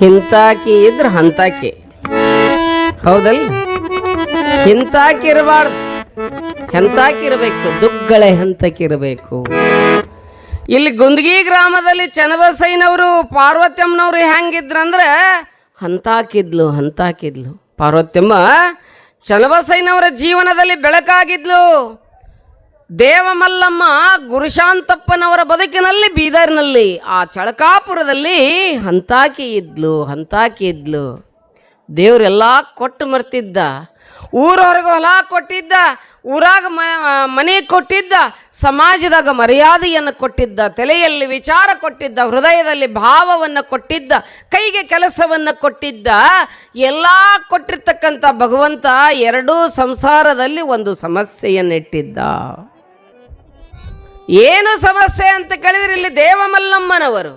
ಹಿಂತಾಕಿ ಇದ್ರ ಹಂತಾಕಿ, ಹೌದಲ್ಲ? ಹಿಂತಾಕಿರಬಾರ್ದು, ಹೆಂತಾಕಿರಬೇಕು, ದುಗ್ಗಳೆ ಹಂತಕ್ಕಿರಬೇಕು. ಇಲ್ಲಿ ಗುಂದಗಿ ಗ್ರಾಮದಲ್ಲಿ ಚನ್ನಬಸಯ್ಯನವರು ಪಾರ್ವತಮ್ಮನವರು ಹೆಂಗಿದ್ರಂದ್ರೆ ಹಂತಾಕಿದ್ಲು. ಪಾರ್ವತಮ್ಮ ಚನ್ನಬಸಯ್ಯನವರ ಜೀವನದಲ್ಲಿ ಬೆಳಕಾಗಿದ್ಲು. ದೇವಮಲ್ಲಮ್ಮ ಗುರುಶಾಂತಪ್ಪನವರ ಬದುಕಿನಲ್ಲಿ ಬೀದರ್ನಲ್ಲಿ ಆ ಚಳಕಾಪುರದಲ್ಲಿ ಹಂತಾಕಿ ಇದ್ಲು. ದೇವರೆಲ್ಲ ಕೊಟ್ಟು ಮರ್ತಿದ್ದ, ಊರವರೆಗೂ ಹೊಲ ಕೊಟ್ಟಿದ್ದ, ಊರಾಗ ಮನೆ ಕೊಟ್ಟಿದ್ದ, ಸಮಾಜದಾಗ ಮರ್ಯಾದೆಯನ್ನು ಕೊಟ್ಟಿದ್ದ, ತಲೆಯಲ್ಲಿ ವಿಚಾರ ಕೊಟ್ಟಿದ್ದ, ಹೃದಯದಲ್ಲಿ ಭಾವವನ್ನು ಕೊಟ್ಟಿದ್ದ, ಕೈಗೆ ಕೆಲಸವನ್ನು ಕೊಟ್ಟಿದ್ದ. ಎಲ್ಲ ಕೊಟ್ಟಿರ್ತಕ್ಕಂಥ ಭಗವಂತ ಎರಡೂ ಸಂಸಾರದಲ್ಲಿ ಒಂದು ಸಮಸ್ಯೆಯನ್ನಿಟ್ಟಿದ್ದ. ಏನು ಸಮಸ್ಯೆ ಅಂತ ಕೇಳಿದ್ರೆ ಇಲ್ಲಿ ದೇವಮಲ್ಲಮ್ಮನವರು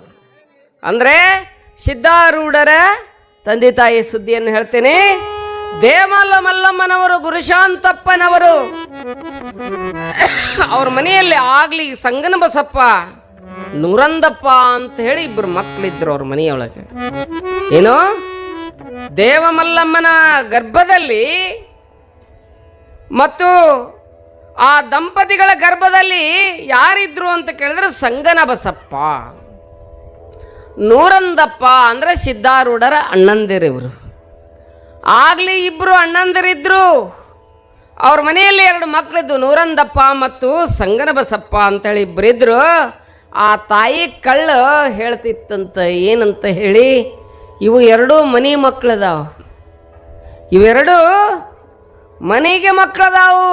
ಅಂದರೆ ಸಿದ್ಧಾರೂಢರ ತಂದೆ ತಾಯಿ ಸುದ್ದಿಯನ್ನು ಹೇಳ್ತೇನೆ. ದೇವಮಲ್ಲಮ್ಮನವರು ಗುರುಶಾಂತಪ್ಪನವರು ಅವ್ರ ಮನೆಯಲ್ಲಿ ಆಗ್ಲಿ ಸಂಗನ ಬಸಪ್ಪ ನೂರಂದಪ್ಪ ಅಂತ ಹೇಳಿ ಇಬ್ಬರು ಮಕ್ಕಳಿದ್ರು ಅವ್ರ ಮನೆಯೊಳಗೆ. ಏನು ದೇವಮಲ್ಲಮ್ಮನ ಗರ್ಭದಲ್ಲಿ ಮತ್ತು ಆ ದಂಪತಿಗಳ ಗರ್ಭದಲ್ಲಿ ಯಾರಿದ್ರು ಅಂತ ಕೇಳಿದ್ರೆ ಸಂಗನ ಬಸಪ್ಪ, ನೂರಂದಪ್ಪ ಅಂದ್ರೆ ಸಿದ್ಧಾರೂಢರ ಅಣ್ಣಂದಿರಿವರು. ಆಗ್ಲಿ ಇಬ್ರು ಅಣ್ಣಂದಿರಿದ್ರು. ಅವ್ರ ಮನೆಯಲ್ಲಿ 2 ಮಕ್ಕಳಿದ್ದು, ನೂರಂದಪ್ಪ ಮತ್ತು ಸಂಗನ ಬಸಪ್ಪ ಅಂತೇಳಿ ಇಬ್ಬರಿದ್ರು. ಆ ತಾಯಿ ಕಳ್ಳು ಹೇಳ್ತಿತ್ತಂತ, ಏನಂತ ಹೇಳಿ, ಇವು 2 ಮನೆ ಮಕ್ಕಳದಾವು, ಇವೆರಡು ಮನೆಗೆ ಮಕ್ಕಳದಾವು.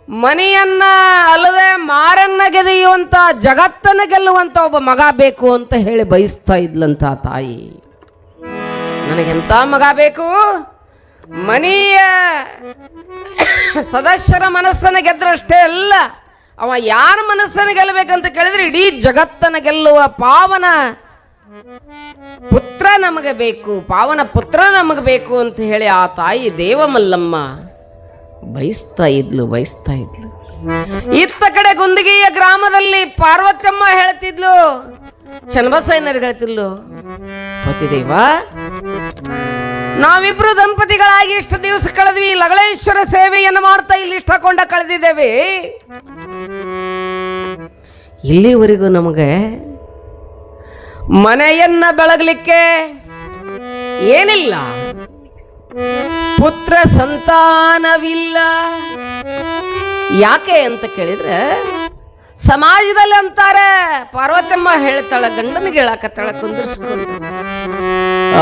ಮನೆಯನ್ನ ಅಲ್ಲದೆ ಮಾರನ್ನ ಗೆದೆಯುವಂತ, ಜಗತ್ತನ್ನ ಗೆಲ್ಲುವಂತ ಒಬ್ಬ ಮಗ ಬೇಕು ಅಂತ ಹೇಳಿ ಬಯಸ್ತಾ ಇದ್ಲಂತ ತಾಯಿ. ನನಗೆಂತ ಮಗ ಬೇಕು? ಮನೆಯ ಸದಸ್ಯರ ಮನಸ್ಸನ್ನು ಗೆದ್ರಷ್ಟೇ ಅಲ್ಲ, ಅವ ಯಾರ ಮನಸ್ಸನ್ನು ಗೆಲ್ಲಬೇಕಂತ ಕೇಳಿದ್ರೆ ಇಡೀ ಜಗತ್ತನ್ನು ಗೆಲ್ಲುವ ಪಾವನ ಪುತ್ರ ನಮಗೆ ಬೇಕು, ಪಾವನ ಪುತ್ರ ನಮಗೆ ಬೇಕು ಅಂತ ಹೇಳಿ ಆ ತಾಯಿ ದೇವಮಲ್ಲಮ್ಮ ಬಯಸ್ತಾ ಇದ್ಲು. ಇತ್ತ ಕಡೆ ಗುಂದಗಿಯ ಗ್ರಾಮದಲ್ಲಿ ಪಾರ್ವತಮ್ಮ ಹೇಳ್ತಿದ್ಲು, ಚನ್ನಬಸಯ್ಯನವ್ರು ಹೇಳ್ತಿದ್ಲು, ಪತಿದೇವ ನಾವಿಬ್ರು ದಂಪತಿಗಳಾಗಿ ಇಷ್ಟು ದಿವಸ ಕಳೆದ್ವಿ, ಲಗಳೇಶ್ವರ ಸೇವೆಯನ್ನು ಮಾಡ್ತಾ ಇಲ್ಲಿ ಇಷ್ಟಕೊಂಡ ಕಳೆದಿದ್ದೇವೆ. ಇಲ್ಲಿವರೆಗೂ ನಮಗೆ ಮನೆಯನ್ನ ಬೆಳಗಲಿಕ್ಕೆ ಏನಿಲ್ಲ, ಪುತ್ರ ಸಂತಾನವಿಲ್ಲ. ಯಾಕೆ ಅಂತ ಕೇಳಿದ್ರೆ ಸಮಾಜದಲ್ಲಿ ಅಂತಾರೆ, ಪಾರ್ವತಮ್ಮ ಹೇಳ್ತಾಳ, ಗಂಡನಿಗೆ ಹೇಳಕತ್ತಾಳ ಕುಂದರ್ಸ್ಕೊಂಡು,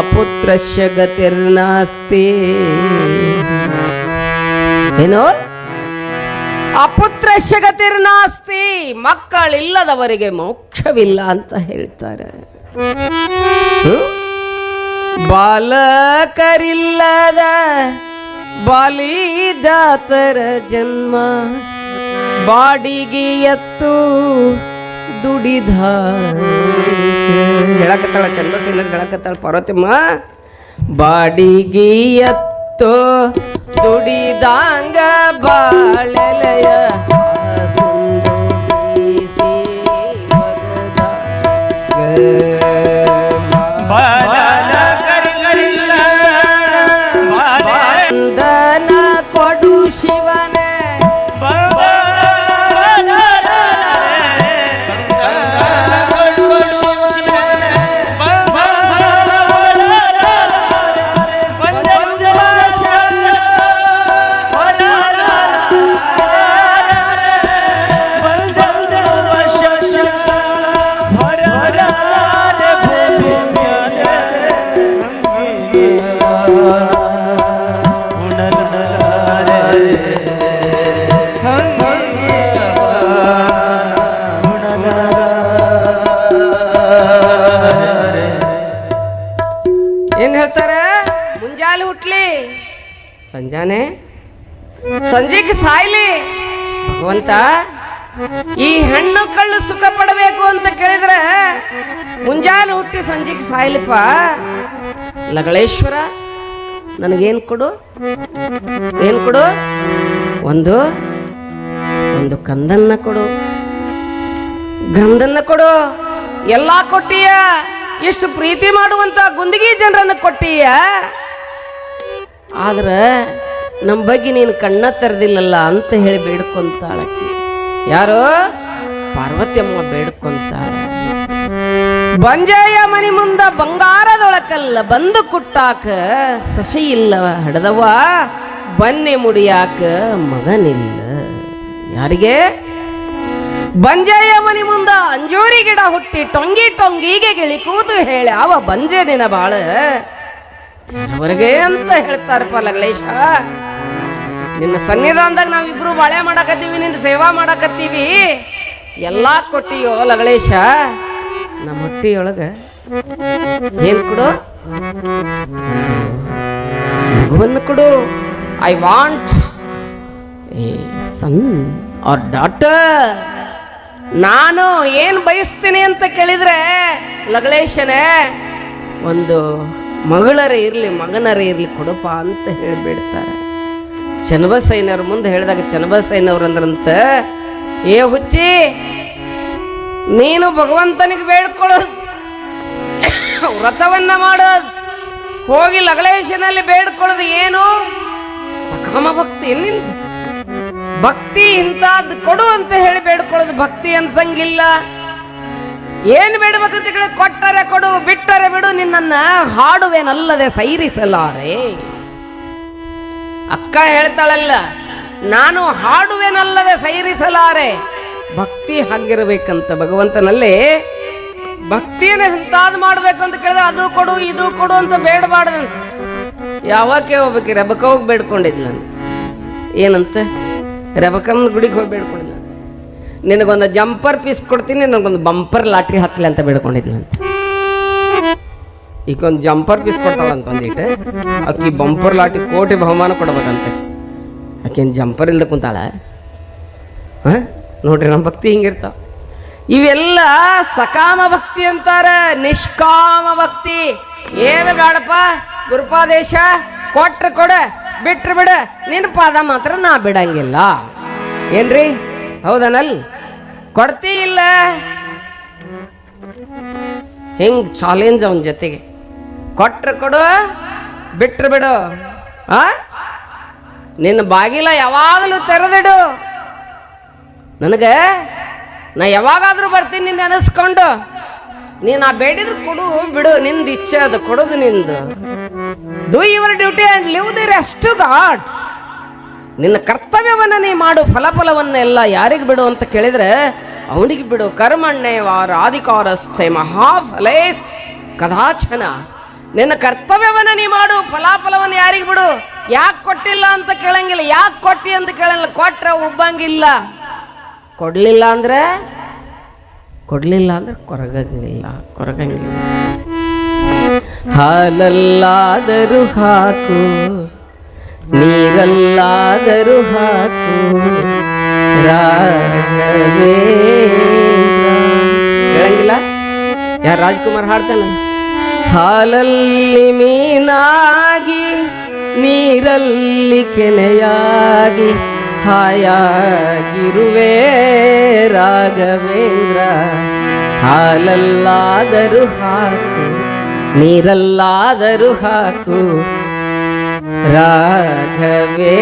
ಅಪುತ್ರಶ್ಯ ಗತಿರ್ನಾಸ್ತಿ. ಏನೋ ಅಪುತ್ರಶ್ಯ ಗತಿರ್ನಾಸ್ತಿ, ಮಕ್ಕಳಿಲ್ಲದವರಿಗೆ ಮೋಕ್ಷವಿಲ್ಲ ಅಂತ ಹೇಳ್ತಾರೆ. ಬಾಲಕರಿಲ್ಲದ ಬಾಲಿದಾತರ ಜನ್ಮ, ಬಾಡಿಗೆ ಎತ್ತು ದುಡಿದ ಹೇಳಕತ್ತಾಳ ಚನ್ನಬಸಯ್ಯನವ್ರು ಹೇಳಕತ್ತಾಳ ಪಾರ್ವತಮ್ಮ, ಬಾಡಿಗೆ ಎತ್ತು ದುಡಿದಾಂಗ ಬಾಳೆಲೆಯ ವಂದನ ಕೊಡು ಶಿವನೇ, ಏನ್ ಹೇಳ್ತಾರೆ? ಮುಂಜಾನೆ ಹುಟ್ಲಿ, ಸಂಜಾನೆ ಸಂಜೆಗೆ ಸಾಯ್ಲಿ. ಭಗವಂತ ಈ ಹೆಣ್ಣು ಕಳ್ಳು ಸುಖ ಪಡಬೇಕು ಅಂತ ಕೇಳಿದ್ರೆ ಮುಂಜಾನೆ ಹುಟ್ಟಿ ಸಂಜೆಗೆ ಸಾಯ್ಲಿಪ್ಪ. ಲಗಳೇಶ್ವರ ನನಗೇನು ಕೊಡು, ಏನು ಕೊಡು? ಒಂದು ಕಂದನ್ನ ಕೊಡು, ಗಂಧನ್ನ ಕೊಡು. ಎಲ್ಲ ಕೊಟ್ಟಿಯ ಎಷ್ಟು ಪ್ರೀತಿ ಮಾಡುವಂತ ಗುಂದಿಗಿ ಜನರನ್ನು ಕೊಟ್ಟೀಯ, ಆದ್ರ ನಮ್ಮ ಬಗ್ಗೆ ನೀನು ಕಣ್ಣ ತೆರೆದಿಲ್ಲಲ್ಲ ಅಂತ ಹೇಳಿ ಬೇಡ್ಕೊಂತಾಳಕಿ. ಯಾರು? ಪಾರ್ವತಿಯಮ್ಮ ಬೇಡ್ಕೊಂತಾಳ. ಬಂಜೆಯ ಮನಿ ಮುಂದ ಬಂಗಾರದೊಳಕಲ್ಲ ಬಂದು ಕುಟ್ಟಾಕ ಸಸಿ ಇಲ್ಲವ ಹಡದವ, ಬನ್ನಿ ಮುಡಿಯಾಕ ಮಗನಿಲ್ಲ. ಯಾರಿಗೆ? ಬಂಜೆಯ ಮನಿ ಮುಂದ ಅಂಜೂರಿ ಗಿಡ ಹುಟ್ಟಿ ಟೊಂಗಿ ಟೊಂಗಿಗೆ ಗಿಳಿ ಕೂತು ಹೇಳಿ ಅವ ಬಂಜೆ ನಿನ ಬಾಳ ಹೊರಗೆ ಅಂತ ಹೇಳ್ತಾರಪ್ಪ ಲಗಲೇಶ. ನಿನ್ನ ಸನ್ನಿಧಾನದಾಗ ನಾವಿಬ್ರು ಬಾಳೆ ಮಾಡಾಕತ್ತೀವಿ, ನಿನ್ನ ಸೇವಾ ಮಾಡಾಕತ್ತೀವಿ, ಎಲ್ಲಾ ಕೊಟ್ಟಿಯೋ ಲಗಲೇಶ. ನಮ್ಮ ಹೊಟ್ಟಿಯೊಳಗ ಏನ್ ಕೊಡು? ಮಗುವನ್ನು ಕೊಡು. I want a son or daughter. ನಾನು ಏನ್ ಬಯಸ್ತೀನಿ ಅಂತ ಕೇಳಿದ್ರೆ ಲಗಲೇಶನೇ, ಒಂದು ಮಗಳರೇ ಇರ್ಲಿ ಮಗನರೇ ಇರ್ಲಿ ಕೊಡಪ್ಪ ಅಂತ ಹೇಳಿಬಿಡ್ತಾರೆ. ಚನ್ನಬಸಯ್ಯನವ್ರ ಮುಂದೆ ಹೇಳಿದಾಗ ಚನ್ನಬಸಯ್ಯನವ್ರು ಅಂದ್ರಂತ, ಏ ಹುಚ್ಚಿ, ನೀನು ಭಗವಂತನಿಗೆ ಬೇಡ್ಕೊಳ್ಳೋದು, ವ್ರತವನ್ನ ಮಾಡೋದು, ಹೋಗಿ ಲಗಲೇಶನಲ್ಲಿ ಬೇಡ್ಕೊಳ್ಳೋದು ಏನು? ಸಕಾಮ ಭಕ್ತಿ. ನಿಂದ ಭಕ್ತಿ ಇಂಥದ್ದು ಕೊಡು ಅಂತ ಹೇಳಿ ಬೇಡ್ಕೊಳ್ಳೋದು ಭಕ್ತಿ ಅನ್ಸಂಗಿಲ್ಲ. ಏನು ಬೇಡಬೇಕಂತ ಕೇಳಿ ಕೊಟ್ಟರೆ ಕೊಡು, ಬಿಟ್ಟರೆ ಬಿಡು, ನಿನ್ನನ್ನ ಹಾಡುವೇನಲ್ಲದೆ ಸೈರಿಸಲಾರೆ. ಅಕ್ಕ ಹೇಳ್ತಾಳಲ್ಲ, ನಾನು ಹಾಡುವೇನಲ್ಲದೆ ಸೈರಿಸಲಾರೆ. ಭಕ್ತಿ ಹಾಗಿರ್ಬೇಕಂತ ಭಗವಂತನಲ್ಲಿ. ಭಕ್ತಿಯನ್ನ ಎಂತಾದ್ ಮಾಡ್ಬೇಕು ಅಂತ ಕೇಳಿದ್ರೆ ಅದು ಕೊಡು ಇದು ಕೊಡು ಅಂತ ಬೇಡಬಾರ್ದಂತ. ಯಾವಕ್ಕೆ ಹೋಗ್ಬೇಕು? ರೆಬಕ ಹೋಗಿ ಬೇಡ್ಕೊಂಡಿದ್ಲಂತ. ಏನಂತ? ರೆಬಕಮ್ಮನ ಗುಡಿಗೆ ಹೋಗಿ ಬೇಡ್ಕೊಂಡಿದ್ಲ. ನಿನಗೊಂದು ಜಂಪರ್ ಪೀಸ್ ಕೊಡ್ತೀನಿ, ನನಗೊಂದು ಬಂಪರ್ ಲಾಟ್ರಿ ಹತ್ತಲಿ ಅಂತ ಬೇಡ್ಕೊಂಡಿದ್ಲಂತ. ಈಗ ಒಂದು ಜಂಪರ್ ಪೀಸ್ ಕೊಡ್ತಾಳಂತ ಒಂದಿಟ್ಟು, ಆಕಿ ಬಂಪರ್ ಲಾಟ್ರಿ ಕೋಟಿ ಬಹುಮಾನ ಕೊಡ್ಬೇಕಂತ. ಆಕೇನು ಜಂಪರ್ ಇಲ್ದ ಕುಂತಾಳ? ನೋಡ್ರಿ ನಮ್ಮ ಭಕ್ತಿ ಹಿಂಗಿರ್ತಾವ. ಇವೆಲ್ಲ ಸಕಾಮ ಭಕ್ತಿ ಅಂತಾರ, ನಿಷ್ಕಾಮ ಭಕ್ತಿ. ಏನು ಬೇಡಪ್ಪ, ಗುರುಪಾದೇಶ ಕೊಟ್ರ ಕೊಡ, ಬಿಟ್ರ ಬಿಡ, ನಿನ್ನ ಪಾದ ಮಾತ್ರ ನಾ ಬಿಡಂಗಿಲ್ಲ. ಏನ್ರಿ? ಹೌದನಲ್? ಕೊಡ್ತೀ ಇಲ್ಲ? ಹಿಂಗ್ ಚಾಲೆಂಜ್ ಅವನ ಜೊತೆಗೆ. ಕೊಟ್ರ ಕೊಡು, ಬಿಟ್ರ ಬಿಡು. ನಿನ್ನ ಬಾಗಿಲ ಯಾವಾಗಲೂ ತೆರೆದಿಡು. ನನಗೆ ನಾ ಯಾವಾಗಾದ್ರೂ ಬರ್ತೀನಿ ನಿನ್ನ ಅನಿಸ್ಕೊಂಡು. ನೀನು ನಾ ಬೇಡಿದ್ರು ಕೊಡು ಬಿಡು, ನಿಂದು ಇಚ್ಛೆ ಅದು, ಕೊಡೋದು ನಿಂದು. Do your duty and leave the rest to God. ನಿನ್ನ ಕರ್ತವ್ಯವನ್ನ ನೀ ಮಾಡು, ಫಲಫಲವನ್ನ ಎಲ್ಲ ಯಾರಿಗೆ ಬಿಡು ಅಂತ ಕೇಳಿದ್ರೆ ಅವನಿಗೆ ಬಿಡು. ಕರ್ಮಣ್ಣೇವಾರ ಆದಿಕಾರಸ್ಥೆ ಮಹಾಫಲೇಸ್ ಕದಾಚನ. ನಿನ್ನ ಕರ್ತವ್ಯವನ್ನ ನೀ ಮಾಡು, ಫಲಾಫಲವನ್ನು ಯಾರಿಗೆ ಬಿಡು. ಯಾಕೆ ಕೊಟ್ಟಿಲ್ಲ ಅಂತ ಕೇಳಂಗಿಲ್ಲ, ಯಾಕೆ ಕೊಟ್ಟಿ ಅಂತ ಕೇಳಂಗಿಲ್ಲ. ಕೊಟ್ರೆ ಉಬ್ಬಂಗಿಲ್ಲ, ಕೊಡ್ಲಿಲ್ಲ ಅಂದ್ರೆ ಕೊರಗಂಗಿಲ್ಲ. ಹಾಲಲ್ಲಾದರೂ ಹಾಕು, ನೀರಲ್ಲಾದರೂ ಹಾಕು, ಹೇಳಂಗಿಲ್ಲ. ಯಾರು ರಾಜ್ಕುಮಾರ್ ಹಾಡ್ತಾನೆ? ಹಾಲಲ್ಲಿ ಮೀನಾಗಿ, ನೀರಲ್ಲಿ ಕೆನೆಯಾಗಿ, ಹಾಯಾಗಿರುವೆ ರಾಘವೇಂದ್ರ. ಹಾಲಲ್ಲಾದರೂ ಹಾಕು, ನೀರಲ್ಲಾದರೂ ಹಾಕು, ರಾಘವೇಂದ್ರ.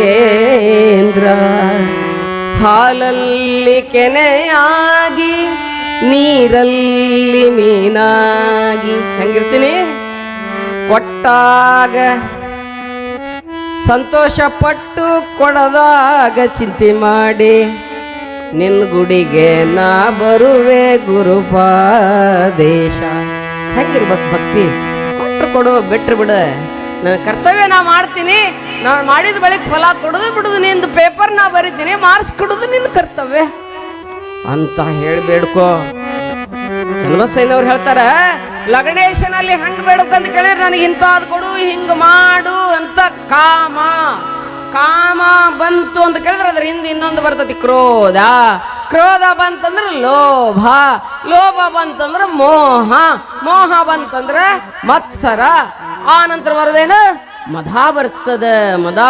ಹಾಲಲ್ಲಿ ಕೆನೆಯಾಗಿ, ನೀರಲ್ಲಿ ಮೀನಾಗಿ. ಹೆಂಗಿರ್ತೀನಿ? ಕೊಟ್ಟಾಗ ಸಂತೋಷ ಪಟ್ಟು, ಕೊಡದಾಗ ಚಿಂತೆ ಮಾಡಿ, ನಿನ್ನ ಗುಡಿಗೆ ನಾ ಬರುವೆ ಗುರುಪಾದೇಶ. ಹೆಂಗಿರ್ಬೇಕು ಭಕ್ತಿ? ಕೊಟ್ಟರು ಕೊಡು, ಬಿಟ್ರು ಬಿಡು, ನನ್ನ ಕರ್ತವ್ಯ ನಾ ಮಾಡ್ತೀನಿ. ನಾನು ಮಾಡಿದ ಬಳಿಕ ಫಲ ಕೊಡೋದು ಬಿಡುದು ನಿಂದು. ಪೇಪರ್ ನಾ ಬರೀತೀನಿ, ಮಾರ್ಕ್ಸ್ ಕೊಡೋದು ನಿನ್ನ ಕರ್ತವ್ಯ ಅಂತ ಹೇಳಬೇಡ್ಕೋ. ಚನ್ನಬಸಯ್ಯನವ್ರು ಹೇಳ್ತಾರ, ಲಗಣೇಶನಲ್ಲಿ ಹಂಗ ಬೇಡಬೇಕಂತ ಕೇಳಿದ್ರೆ ನನಗೆ ಇಂಥದ್ದು ಕೊಡು, ಹಿಂಗ ಮಾಡು ಅಂತ. ಕಾಮ ಕಾಮ ಬಂತು ಅಂತ ಕೇಳಿದ್ರೆ ಅದ್ರ ಹಿಂದೆ ಇನ್ನೊಂದು ಬರ್ತತಿ, ಕ್ರೋಧ. ಕ್ರೋಧ ಬಂತಂದ್ರೆ ಲೋಭ, ಲೋಭ ಬಂತಂದ್ರೆ ಮೋಹ, ಮೋಹ ಬಂತಂದ್ರೆ ಮತ್ಸರ. ಆ ನಂತರ ಬರೋದೇನು? ಮದ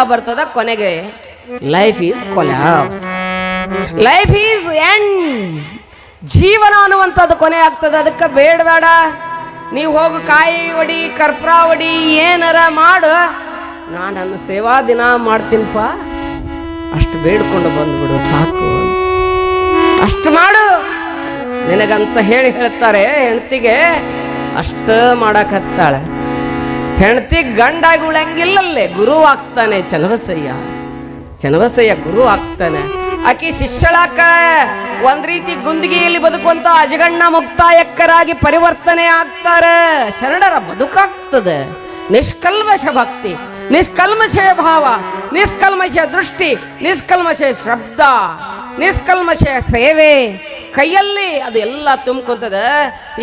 ಬರ್ತದ. ಕೊನೆಗೆ life is collapse, life is end. ಜೀವನ ಅನ್ನುವಂಥದ್ದು ಕೊನೆ ಆಗ್ತದೆ. ಅದಕ್ಕೆ ಬೇಡ ನೀವು ಹೋಗು ಕಾಯಿ ಒಡಿ ಕರ್ಪೂರ ಒಡಿ ಏನಾರ ಮಾಡು, ನಾನು ನನ್ನ ಸೇವಾ ದಿನ ಮಾಡ್ತೀನಿಪ್ಪ, ಅಷ್ಟು ಬೇಡ್ಕೊಂಡು ಬಂದ್ಬಿಡು ಸಾಕು, ಅಷ್ಟು ಮಾಡು ನಿನಗಂತ ಹೇಳ್ತಾರೆ. ಹೆಂಡತಿಗೆ ಅಷ್ಟು ಮಾಡಕತ್ತಾಳೆ. ಹೆಂಡತಿ ಗಂಡಾಗಿ ಉಳಂಗಿಲ್ಲಲ್ಲೇ ಗುರು ಆಗ್ತಾನೆ ಚನ್ನಬಸಯ್ಯ ಗುರು ಆಗ್ತಾನೆ. ಆಕಿ ಶಿಷ್ಯಳಾಕ ಒಂದ್ ರೀತಿ ಗುಂದಿಗೆಯಲ್ಲಿ ಬದುಕುವಂತ ಅಜಗಣ್ಣ ಮುಕ್ತಾಯಕ್ಕರಾಗಿ ಪರಿವರ್ತನೆ ಆಗ್ತಾರೆ. ಶರಣರ ಬದುಕಾಗ್ತದೆ. ನಿಷ್ಕಲ್ಮಶ ಭಕ್ತಿ, ನಿಷ್ಕಲ್ಮಶ ಭಾವ, ನಿಷ್ಕಲ್ಮಶ ದೃಷ್ಟಿ, ನಿಷ್ಕಲ್ಮಶ ಶ್ರದ್ಧಾ, ನಿಷ್ಕಲ್ಮಶ ಸೇವೆ ಕೈಯಲ್ಲಿ ಅದು ಎಲ್ಲ ತುಂಬ್ಕೊತದ.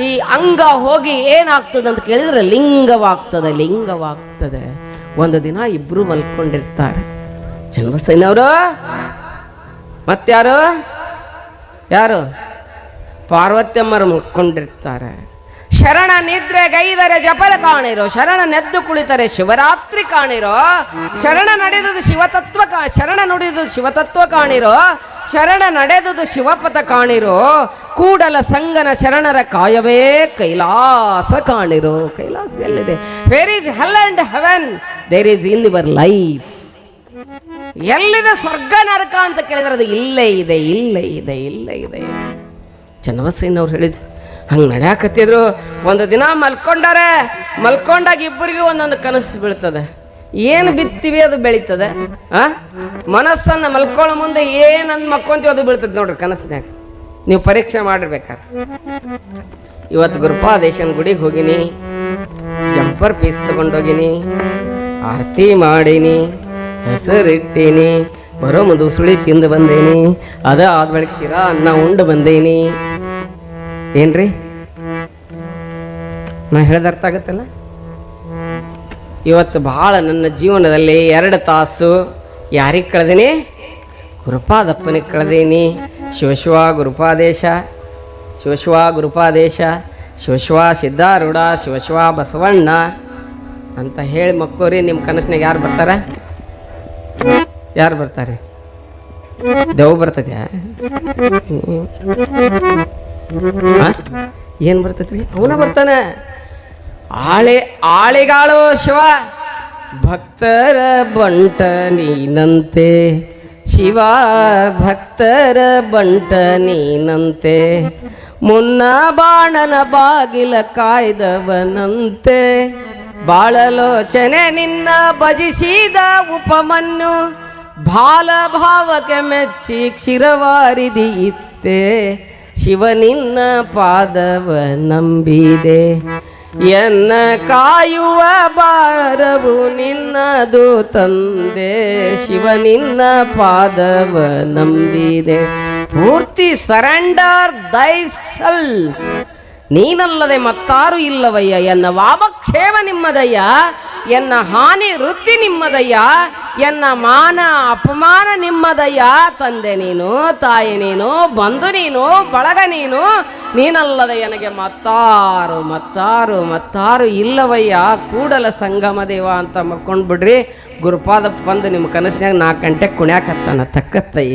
ಈ ಅಂಗ ಹೋಗಿ ಏನಾಗ್ತದೆ ಅಂತ ಕೇಳಿದ್ರೆ ಲಿಂಗವಾಗ್ತದೆ. ಒಂದು ದಿನ ಇಬ್ರು ಮಲ್ಕೊಂಡಿರ್ತಾರೆ, ಚನ್ನಬಸಯ್ಯನವರು ಮತ್ತಾರು ಪಾರ್ವತ್ಯಮ್ಮರು ಮಲ್ಕೊಂಡಿರ್ತಾರೆ. ಶರಣ ನಿದ್ರೆ ಗೈದರೆ ಜಪರ ಕಾಣಿರೋ, ಶರಣ ನೆದ್ದು ಕುಳಿತರೆ ಶಿವರಾತ್ರಿ ಕಾಣಿರೋ, ಶರಣ ನಡೆದುದು ಶಿವತತ್ವ ಕಾಣಿರೋ, ಶರಣ ನಡೆದುದು ಶಿವಪಥ ಕಾಣಿರೋ, ಕೂಡಲ ಸಂಗನ ಶರಣರ ಕಾಯವೇ ಕೈಲಾಸ ಕಾಣಿರೋ. ಕೈಲಾಸ ಎಲ್ಲಿದೆ? Where is hell and heaven, there is in your life. ಎಲ್ಲಿದೆ ಸ್ವರ್ಗ ನರಕ ಅಂತ ಕೇಳಿದ್ರೆ ಅದು ಇಲ್ಲೇ ಇದೆ. ಚನ್ನಬಸಯ್ಯನವ್ರು ಹೇಳಿದ್ರು ಹಂಗೆ ನಡೆಯಾಕತ್ತಿದ್ರು. ಒಂದು ದಿನ ಮಲ್ಕೊಂಡಾಗ ಇಬ್ಬರಿಗೂ ಒಂದೊಂದು ಕನಸು ಬೀಳ್ತದೆ. ಏನು ಬಿತ್ತೀವಿ ಅದು ಬೆಳೀತದೆ. ಮನಸ್ಸನ್ನು ಮಲ್ಕೊಳ್ಳೋ ಮುಂದೆ ಏನಂದು ಮಕ್ಕೊಂತೀವಿ ಅದು ಬೀಳ್ತದೆ ನೋಡ್ರಿ ಕನಸ್ನ್ಯಾಗ. ನೀವು ಪರೀಕ್ಷೆ ಮಾಡಿರ್ಬೇಕಾರೆ. ಇವತ್ತು ಗುರುಪಾದೇಶನ ಗುಡಿಗೆ ಹೋಗಿನಿ, ಜಂಪರ್ ಪೀಸ್ ತಗೊಂಡೋಗಿನಿ, ಆರತಿ ಮಾಡೀನಿ, ಹೆಸರಿಟ್ಟೀನಿ, ಬರೋ ಮುಂದೆ ಸುಳಿ ತಿಂದು ಬಂದೇನಿ, ಅದ ಆದ ಬಳಿಕ ಶಿರಾ ಅನ್ನ ಉಂಡು ಬಂದೇನಿ. ಏನ್ರಿ ನಾ ಹೇಳ್ದ ಅರ್ಥ ಆಗತ್ತಲ್ಲ? ಇವತ್ತು ಬಹಳ ನನ್ನ ಜೀವನದಲ್ಲಿ 2 ತಾಸು ಯಾರಿಗೆ ಕಳೆದೀನಿ? ಗುರುಪಾದಪ್ಪನಿಗೆ ಕಳೆದೀನಿ. ಶಿವಶಿವ ಗುರುಪಾದೇಶ, ಶಿವಶಿವ ಸಿದ್ಧಾರೂಢ, ಶಿವಶಿವ ಬಸವಣ್ಣ ಅಂತ ಹೇಳಿ ಮಕ್ಕೋರಿ. ನಿಮ್ಮ ಕನಸಿನಾಗ ಯಾರು ಬರ್ತಾರೆ? ದೇವ್ ಬರ್ತದೆ? ಏನ್ ಬರ್ತೈತ್ರಿ? ಅವನ ಬರ್ತಾನೆ. ಆಳಿಗಾಳು ಶಿವ, ಭಕ್ತರ ಬಂಟ ನೀನಂತೆ ಶಿವ, ಭಕ್ತರ ಬಂಟ ನೀನಂತೆ, ಮುನ್ನ ಬಾಣನ ಬಾಗಿಲ ಕಾಯ್ದವನಂತೆ, ಬಾಳಲೋಚನೆ ನಿನ್ನ ಭಜಿಸಿದ ಉಪಮನ್ನು, ಬಾಲ ಭಾವಕ್ಕೆ ಮೆಚ್ಚಿ ಕ್ಷೀರವಾರಿದಿ ಇತ್ತೆ, ಶಿವನಿನ್ನ ಪಾದವ ನಂಬಿದೆ, ಎನ್ನ ಕಾಯುವ ಭಾರವು ನಿನ್ನದು ತಂದೆ, ಶಿವನಿನ್ನ ಪಾದವ ನಂಬಿದೆ. ಪೂರ್ತಿ ಸರೆಂಡರ್ ದೈಸೆಲ್ಫ್, ನೀನಲ್ಲದೆ ಮತ್ತಾರು ಇಲ್ಲವಯ್ಯ, ಎನ್ನ ವಾಮಕ್ಷೇಮ ನಿಮ್ಮದಯ್ಯ, ಎನ್ನ ಹಾನಿ ವೃತ್ತಿ ನಿಮ್ಮದಯ್ಯ, ಎನ್ನ ಮಾನ ಅಪಮಾನ ನಿಮ್ಮದಯ್ಯ. ತಂದೆ ನೀನು, ತಾಯಿ ನೀನು, ಬಂಧು ನೀನು, ಬಳಗ ನೀನಲ್ಲದೆ ನನಗೆ ಮತ್ತಾರು ಇಲ್ಲವಯ್ಯ. ಕೂಡಲ ಸಂಗಮ ದೇವ ಅಂತ ಮಕ್ಕೊಂಡ್ಬಿಡ್ರಿ. ಗುರುಪಾದಪ್ಪ ಬಂದು ನಿಮ್ಮ ಕನಸಿನಾಗ 4 ಗಂಟೆಗೆ ಕುಣ್ಯಾಕತ್ತಾನ. ತಕ್ಕತ್ತೈ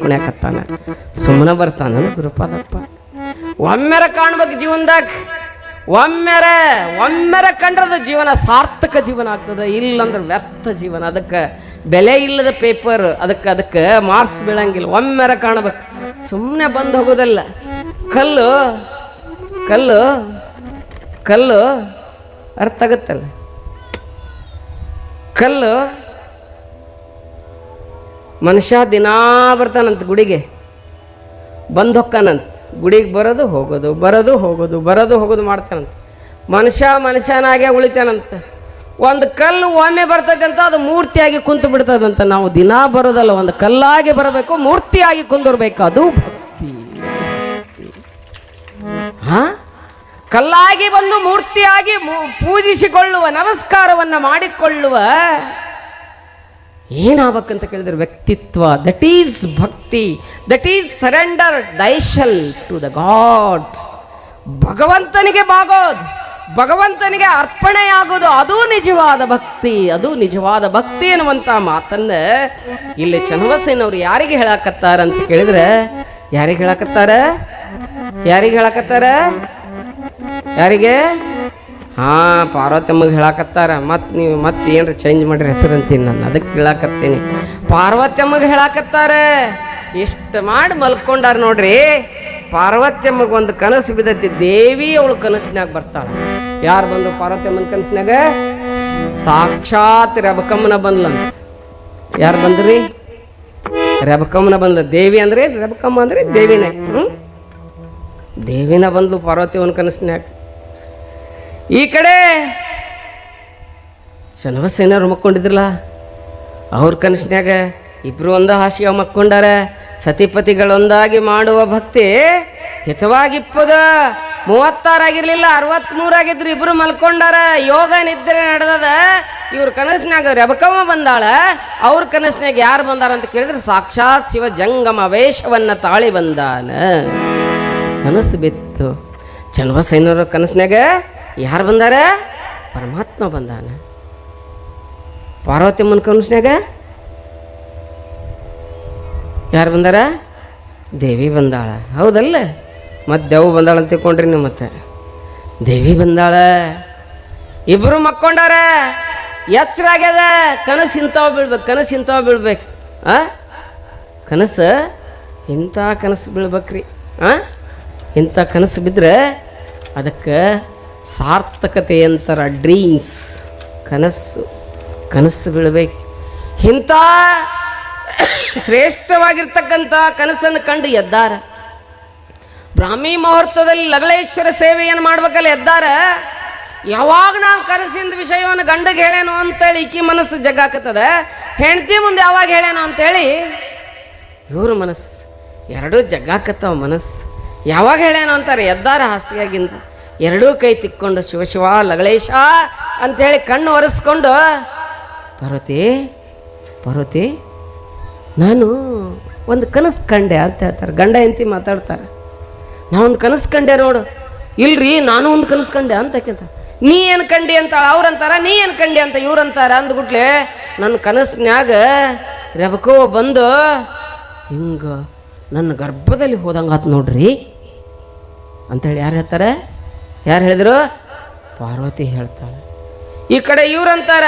ಕುಣ್ಯಾಕತ್ತಾನ. ಸುಮ್ಮನೆ ಬರ್ತಾನ ಗುರುಪಾದಪ್ಪ. ಒಮ್ಮೆರ ಕಾಣ್ಬೇಕು ಜೀವನದಾಗ, ಒಮ್ಮೆರ ಕಂಡ್ರದ ಜೀವನ ಸಾರ್ಥಕ ಜೀವನ ಆಗ್ತದೆ. ಇಲ್ಲಂದ್ರೆ ವ್ಯರ್ಥ ಜೀವನ. ಅದಕ್ಕೆ ಬೆಲೆ ಇಲ್ಲದ ಪೇಪರ್, ಅದಕ್ಕೆ ಮಾರ್ಕ್ಸ್ ಬೀಳಂಗಿಲ್ಲ. ಒಮ್ಮೆರ ಕಾಣ್ಬೇಕು, ಸುಮ್ಮನೆ ಬಂದು ಹೋಗೋದಲ್ಲ. ಕಲ್ಲು ಅರ್ಥ ಆಗುತ್ತಲ್ಲ? ಕಲ್ಲು ಮನುಷ್ಯ ದಿನಾ ಬರ್ತಾನಂತ ಗುಡಿಗೆ, ಬಂದು ಹೊಕ್ಕಾನಂತ. ಗುಡಿಗೆ ಬರೋದು ಹೋಗೋದು ಮಾಡ್ತಾನಂತ. ಮನುಷ್ಯನಾಗೆ ಉಳಿತಾನಂತ. ಒಂದು ಕಲ್ಲು ಒಮ್ಮೆ ಬರ್ತದೆ ಅಂತ ಅದು ಮೂರ್ತಿಯಾಗಿ ಕುಂತು ಬಿಡ್ತದಂತ. ನಾವು ದಿನ ಬರೋದಲ್ಲ, ಒಂದು ಕಲ್ಲಾಗಿ ಬರಬೇಕು, ಮೂರ್ತಿಯಾಗಿ ಕುಂದಿರ್ಬೇಕು. ಅದು ಭಕ್ತಿ. ಕಲ್ಲಾಗಿ ಬಂದು ಮೂರ್ತಿಯಾಗಿ ಪೂಜಿಸಿಕೊಳ್ಳುವ, ನಮಸ್ಕಾರವನ್ನ ಮಾಡಿಕೊಳ್ಳುವ ಏನಾಗಬೇಕಂತ ಕೇಳಿದ್ರೆ ವ್ಯಕ್ತಿತ್ವ. That is bhakti. That is surrender ದೈಶಲ್ ಟು ದ ಗಾಡ್. ಭಗವಂತನಿಗೆ ಬಾಗೋದು, ಭಗವಂತನಿಗೆ ಅರ್ಪಣೆಯಾಗೋದು, ಅದು ನಿಜವಾದ ಭಕ್ತಿ ಅನ್ನುವಂಥ ಮಾತನ್ನ ಇಲ್ಲಿ ಚನ್ನಬಸಯ್ಯನವರು ಯಾರಿಗೆ ಹೇಳಕತ್ತಾರ ಅಂತ ಕೇಳಿದ್ರೆ, ಯಾರಿಗೆ ಹೇಳಕತ್ತಾರ? ಯಾರಿಗೆ? ಪಾರ್ವತಮ್ಮಗೆ ಹೇಳಾಕತ್ತಾರ. ಮತ್ತು ನೀವು ಮತ್ತೆ ಏನ್ರ ಚೇಂಜ್ ಮಾಡಿರಿ ಹೆಸರು ಅಂತೀನಿ ನಾನು, ಅದಕ್ಕೆ ಹೇಳಾಕತ್ತೀನಿ. ಪಾರ್ವತಮ್ಮಗೆ ಹೇಳಾಕತ್ತಾರ. ಇಷ್ಟು ಮಾಡಿ ಮಲ್ಕೊಂಡಾರ ನೋಡ್ರಿ. ಪಾರ್ವತಮ್ಮಗೆ ಒಂದು ಕನಸು ಬಿದ್ದೈತಿ. ದೇವಿ ಅವಳು ಕನಸಿನಾಗ ಬರ್ತಾಳ. ಯಾರು ಬಂದು ಪಾರ್ವತಮ್ಮನ ಕನಸಿನಾಗ? ಸಾಕ್ಷಾತ್ ರೆಬಕಮ್ಮನ ಬಂದ್ಲಂತ. ಯಾರು ಬಂದ್ರಿ? ರೆಬಕಮ್ಮನ ಬಂದ. ದೇವಿ ಅಂದ್ರೆ ರೆಬಕಮ್ಮ ಅಂದ್ರೆ ದೇವಿನೇ. ದೇವಿನ ಬಂದ್ಲು ಪಾರ್ವತಿಯವನ ಕನಸಿನಾಗ. ಈ ಕಡೆ ಚನ್ನಬಸಯ್ಯನವ್ರು ಮಕ್ಕೊಂಡಿದ್ರಲ್ಲ, ಅವ್ರ ಕನಸಿನಾಗ ಇಬ್ರು ಒಂದ ಹಾಸಿಗೆ ಮಕ್ಕೊಂಡಾರ. ಸತಿಪತಿಗಳೊಂದಾಗಿ ಮಾಡುವ ಭಕ್ತಿ ಹಿತವಾಗಿಪ್ಪದ. 36 ಆಗಿರ್ಲಿಲ್ಲ, 63 ಆಗಿದ್ರು. ಇಬ್ರು ಮಲ್ಕೊಂಡಾರ. ಯೋಗ ನಿದ್ರೆ ನಡೆದದ. ಇವ್ರ ಕನಸಿನಾಗ ರೆಬಕಮ್ಮ ಬಂದಾಳ. ಅವ್ರ ಕನಸಿನಾಗ ಯಾರು ಬಂದಾರ ಅಂತ ಕೇಳಿದ್ರೆ ಸಾಕ್ಷಾತ್ ಶಿವ ಜಂಗಮ ವೇಷವನ್ನ ತಾಳಿ ಬಂದಾನ. ಕನಸು ಬಿತ್ತು. ಚನ್ನಬಸಯ್ಯನವ್ರ ಕನಸಿನಾಗ ಯಾರು ಬಂದಾರ? ಪರಮಾತ್ಮ ಬಂದಾನ. ಪಾರ್ವತಮ್ಮನ ಕನಸಿನಾಗ ಯಾರು ಬಂದಾರ? ದೇವಿ ಬಂದಾಳ. ಹೌದಲ್ಲ? ಮತ್ತೆ ದೇವು ಬಂದಾಳ ಅಂತ ತಿಳ್ಕೊಂಡ್ರಿ ನೀವು. ಮತ್ತೆ ದೇವಿ ಬಂದಾಳ. ಇಬ್ರು ಮಕ್ಕೊಂಡಾರ. ಎಚ್ಚರ ಆಗ್ಯದ. ಕನಸು ಇಂಥವು ಬೀಳ್ಬೇಕು, ಕನಸು ಇಂಥವು ಬೀಳ್ಬೇಕು. ಕನಸು ಇಂಥ ಕನಸು ಬೀಳ್ಬೇಕ್ರಿ. ಇಂಥ ಕನಸು ಬಿದ್ದರೆ ಅದಕ್ಕೆ ಸಾರ್ಥಕತೆ ಅಂತಾರ. ಡ್ರೀಮ್ಸ್, ಕನಸು. ಕನಸು ಬೀಳ್ಬೇಕು. ಇಂಥ ಶ್ರೇಷ್ಠವಾಗಿರ್ತಕ್ಕಂಥ ಕನಸನ್ನು ಕಂಡು ಎದ್ದಾರ. ಬ್ರಾಹ್ಮಿ ಮುಹೂರ್ತದಲ್ಲಿ ಲಗಳೇಶ್ವರ ಸೇವೆಯನ್ನು ಮಾಡ್ಬೇಕಲ್ಲ ಎದ್ದಾರ. ಯಾವಾಗ ನಾನು ಕನಸಿಂದ ವಿಷಯವನ್ನು ಗಂಡಗೆ ಹೇಳೇನು ಅಂತೇಳಿ ಈಕಿ ಮನಸ್ಸು ಜಗ್ಗಾಕತ್ತದ. ಹೆಂಡತಿ ಮುಂದೆ ಯಾವಾಗ ಹೇಳೇನು ಅಂತೇಳಿ ಇವ್ರ ಮನಸ್ಸು ಎರಡೂ ಜಗ್ಗಾಕತ್ತವ. ಮನಸ್ಸು ಯಾವಾಗ ಹೇಳೇನು ಅಂತಾರೆ. ಎದ್ದಾರ ಹಾಸಿಗೆಗಿಂದ ಎರಡೂ ಕೈ ತಿಕ್ಕೊಂಡು ಶಿವ ಶಿವ ಲಗಳೇಶ ಅಂಥೇಳಿ ಕಣ್ಣು ಒರೆಸ್ಕೊಂಡು, ಪಾರ್ವತಿ ಪಾರ್ವತಿ ನಾನು ಒಂದು ಕನಸು ಕಂಡೆ ಅಂತ ಹೇಳ್ತಾರೆ. ಗಂಡ ಹೆಂಡತಿ ಮಾತಾಡ್ತಾರೆ. ನಾವೊಂದು ಕನಸು ಕಂಡೆ ನೋಡು. ಇಲ್ರಿ ನಾನು ಒಂದು ಕನಸು ಕಂಡೆ ಅಂತಕ್ಕಿಂತ ನೀ ಏನು ಕಂಡಿ ಅಂತಾಳ. ಅವ್ರಂತಾರ ನೀ ಏನು ಕಂಡಿ ಅಂತ ಇವ್ರಂತಾರ. ಅಂದ್ಬಿಟ್ಲೆ ನನ್ನ ಕನಸಿನ್ಯಾಗ ರೆಬಕೋ ಬಂದು ಹಿಂಗ ನನ್ನ ಗರ್ಭದಲ್ಲಿ ಹೋದಂಗಾತು ನೋಡ್ರಿ ಅಂತೇಳಿ ಯಾರು ಹೇಳ್ತಾರೆ? ಯಾರು ಹೇಳಿದ್ರು? ಪಾರ್ವತಿ ಹೇಳ್ತಾಳೆ. ಈ ಕಡೆ ಇವ್ರಂತಾರ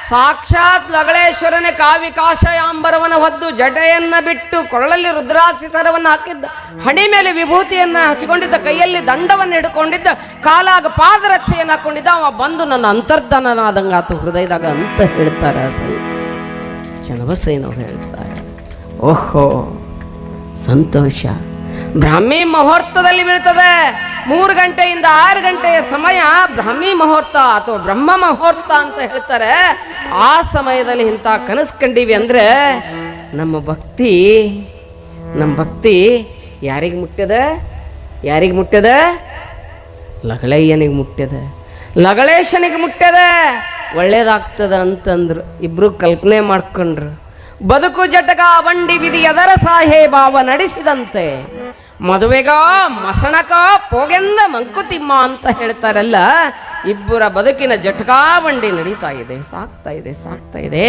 ಸಾಕ್ಷಾತ್ ಲಗಳೇಶ್ವರನೇ ಕಾವಿಕಾಶಯಾಂಬರವನ್ನು ಹೊದ್ದು ಜಡೆಯನ್ನ ಬಿಟ್ಟು ಕೊರಳಲ್ಲಿ ರುದ್ರಾಕ್ಷಿ ಸರವನ್ನು ಹಾಕಿದ್ದ, ಹಣಿ ಮೇಲೆ ವಿಭೂತಿಯನ್ನ ಹಚ್ಚಿಕೊಂಡಿದ್ದ, ಕೈಯಲ್ಲಿ ದಂಡವನ್ನು ಹಿಡ್ಕೊಂಡಿದ್ದ, ಕಾಲಾಗ ಪಾದರಕ್ಷೆಯನ್ನು ಹಾಕೊಂಡಿದ್ದ. ಅವ ಬಂದು ನನ್ನ ಅಂತರ್ಧಾನನಾದಂಗಾತು ಹೃದಯದಾಗ ಅಂತ ಹೇಳ್ತಾರ. ಚನ್ನಬಸಯ್ಯನವ್ರು ಹೇಳ್ತಾರೆ. ಓಹೋ ಸಂತೋಷ. ಬ್ರಾಹ್ಮಿ ಮುಹೂರ್ತದಲ್ಲಿ ಬೀಳ್ತದೆ. 3 ಗಂಟೆಯಿಂದ 6 ಗಂಟೆಯ ಸಮಯ ಬ್ರಾಹ್ಮಿ ಮುಹೂರ್ತ ಅಥವಾ ಬ್ರಹ್ಮ ಮುಹೂರ್ತ ಅಂತ ಹೇಳ್ತಾರೆ. ಆ ಸಮಯದಲ್ಲಿ ಇಂಥ ಕನಸು ಕಂಡೀವಿ ಅಂದ್ರೆ ನಮ್ಮ ಭಕ್ತಿ ಯಾರಿಗೆ ಮುಟ್ಟ್ಯದ? ಯಾರಿಗೆ ಮುಟ್ಟ್ಯದ? ಲಗಳಯ್ಯನಿಗೆ ಮುಟ್ಟ್ಯದ, ಲಗಳೇಶನಿಗೆ ಮುಟ್ಟ್ಯದ. ಒಳ್ಳೇದಾಗ್ತದ ಅಂತಂದ್ರು. ಇಬ್ರು ಕಲ್ಪನೆ ಮಾಡ್ಕೊಂಡ್ರು. ಬದುಕು ಜಟಕ ಬಂಡಿ ವಿಧಿ ಅದರ ಸಾಹೇಬಾವ ನಡೆಸಿದಂತೆ, ಮದುವೆಗ ಮಸಣಕ ಪೋಗೆಂದ ಮಂಕುತಿಮ್ಮ ಅಂತ ಹೇಳ್ತಾರಲ್ಲ. ಇಬ್ಬರ ಬದುಕಿನ ಜಟಕಾಬಂಡಿ ನಡೀತಾ ಇದೆ, ಸಾಕ್ತಾ ಇದೆ.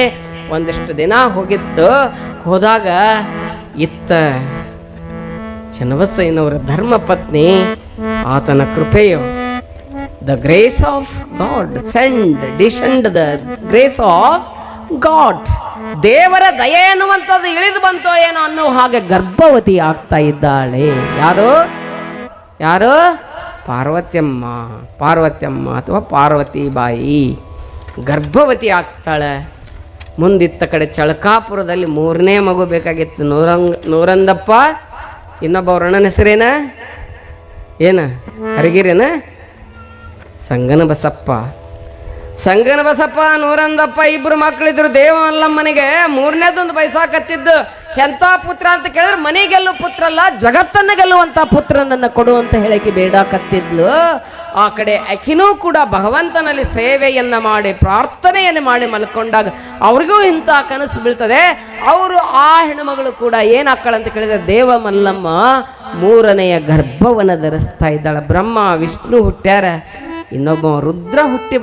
ಒಂದಿಷ್ಟು ದಿನ ಹೋಗಿತ್ತು. ಹೋದಾಗ ಇತ್ತ ಚನ್ನಬಸಯ್ಯನವರ ಧರ್ಮಪತ್ನಿ, ಆತನ ಕೃಪೆಯು, the grace of God descend the grace of God, ದೇವರ ದಯೆ ಎನ್ನುವಂಥದ್ದು ಇಳಿದು ಬಂತೋ ಏನೋ ಅನ್ನೋ ಹಾಗೆ ಗರ್ಭವತಿ ಆಗ್ತಾ ಇದ್ದಾಳೆ. ಯಾರು? ಪಾರ್ವತಮ್ಮ ಅಥವಾ ಪಾರ್ವತಿ ಬಾಯಿ ಗರ್ಭವತಿ ಆಗ್ತಾಳೆ. ಮುಂದಿತ್ತ ಕಡೆ ಚಳಕಾಪುರದಲ್ಲಿ 3ನೇ ಮಗು ಬೇಕಾಗಿತ್ತು. ನೂರಂದಪ್ಪ. ಇನ್ನೊಬ್ಬ ಅಣ್ಣನ ಹೆಸರೇನ? ಹರಿಗಿರೇನ? ಸಂಗನ ಬಸಪ್ಪ, ನೂರಂದಪ್ಪ ಇಬ್ರು ಮಕ್ಕಳಿದ್ರು. ದೇವ ಮಲ್ಲಮ್ಮನಿಗೆ 3ನೇದೊಂದು ಬಯಸಾಕತ್ತಿದ್ದು. ಎಂಥ ಪುತ್ರ ಅಂತ ಕೇಳಿದ್ರೆ ಮನೆ ಗೆಲ್ಲು ಪುತ್ರ ಅಲ್ಲ, ಜಗತ್ತನ್ನ ಗೆಲ್ಲುವಂಥ ಪುತ್ರನನ್ನು ಕೊಡು ಅಂತ ಹೇಳಕ್ಕೆ ಬೇಡಾಕತ್ತಿದ್ಲು. ಆ ಕಡೆ ಅಕಿನೂ ಕೂಡ ಭಗವಂತನಲ್ಲಿ ಸೇವೆಯನ್ನ ಮಾಡಿ ಪ್ರಾರ್ಥನೆಯನ್ನು ಮಾಡಿ ಮಲ್ಕೊಂಡಾಗ ಅವ್ರಿಗೂ ಇಂಥ ಕನಸು ಬೀಳ್ತದೆ. ಅವರು ಆ ಹೆಣ್ಣುಮಗಳು ಕೂಡ ಏನಾಕ್ಕಳಂತ ಕೇಳಿದ್ರೆ ದೇವ ಮಲ್ಲಮ್ಮ 3ನೆಯ ಗರ್ಭವನ್ನು ಧರಿಸ್ತಾ ಇದ್ದಾಳೆ. ಬ್ರಹ್ಮ ವಿಷ್ಣು ಹುಟ್ಟ್ಯಾರ, ಇನ್ನೊಬ್ಬ ರುದ್ರ ಹುಟ್ಟಿ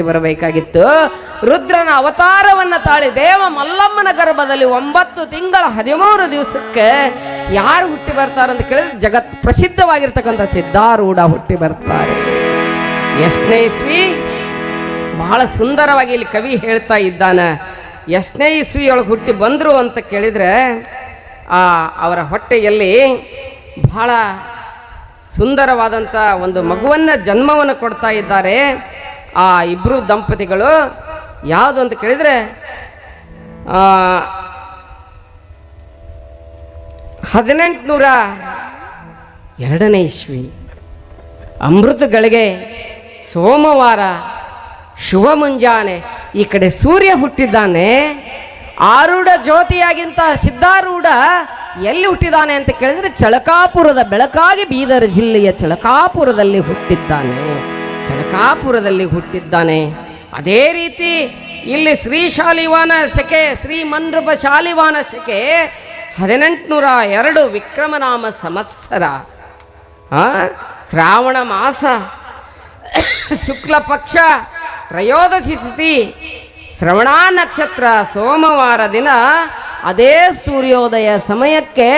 ಬರಬೇಕಾಗಿತ್ತು. ರುದ್ರನ ಅವತಾರವನ್ನ ತಾಳಿ ದೇವ ಮಲ್ಲಮ್ಮನ ಗರ್ಭದಲ್ಲಿ 9 ತಿಂಗಳ 13 ದಿವಸಕ್ಕೆ ಯಾರು ಹುಟ್ಟಿ ಬರ್ತಾರೆ ಅಂತ ಕೇಳಿದ್ರೆ ಜಗತ್ ಪ್ರಸಿದ್ಧವಾಗಿರ್ತಕ್ಕಂಥ ಸಿದ್ಧಾರೂಢ ಹುಟ್ಟಿ ಬರ್ತಾರೆ. ಎಷ್ಟನೇ ಇಸ್ವಿ? ಬಹಳ ಸುಂದರವಾಗಿ ಇಲ್ಲಿ ಕವಿ ಹೇಳ್ತಾ ಇದ್ದಾನೆ. ಎಷ್ಟನೇ ಇಸ್ವಿಯೊಳಗೆ ಹುಟ್ಟಿ ಬಂದರು ಅಂತ ಕೇಳಿದರೆ ಅವರ ಹೊಟ್ಟೆಯಲ್ಲಿ ಬಹಳ ಸುಂದರವಾದಂಥ ಒಂದು ಮಗುವನ್ನು ಜನ್ಮವನ್ನು ಕೊಡ್ತಾ ಇದ್ದಾರೆ ಆ ಇಬ್ಬರು ದಂಪತಿಗಳು. ಯಾವುದು ಅಂತ ಕೇಳಿದರೆ 1802ನೇ ಇಸ್ವಿ ಅಮೃತಗಳಿಗೆ ಸೋಮವಾರ ಶುಭ ಮುಂಜಾನೆ ಈ ಕಡೆ ಸೂರ್ಯ ಹುಟ್ಟಿದ್ದಾನೆ. ಆರೂಢ ಜ್ಯೋತಿಯಾಗಿಂತ ಸಿದ್ಧಾರೂಢ ಎಲ್ಲಿ ಹುಟ್ಟಿದ್ದಾನೆ ಅಂತ ಕೇಳಿದ್ರೆ ಚಳಕಾಪುರದ ಬೆಳಕಾಗಿ ಬೀದರ್ ಜಿಲ್ಲೆಯ ಚಳಕಾಪುರದಲ್ಲಿ ಹುಟ್ಟಿದ್ದಾನೆ. ಅದೇ ರೀತಿ ಇಲ್ಲಿ ಶ್ರೀ ಶಾಲಿವಾನ ಸೆಕೆ ಶ್ರೀ ಮಂಡ್ರಪ ಶಾಲಿವಾನ ಸೆಕೆ 1802 ವಿಕ್ರಮನಾಮ ಸಂವತ್ಸರ ಶ್ರಾವಣ ಮಾಸ ಶುಕ್ಲ ಪಕ್ಷ ತ್ರಯೋದಶಿ ತಿಥಿ ಶ್ರವಣ ನಕ್ಷತ್ರ ಸೋಮವಾರ ದಿನ ಅದೇ ಸೂರ್ಯೋದಯ ಸಮಯಕ್ಕೆ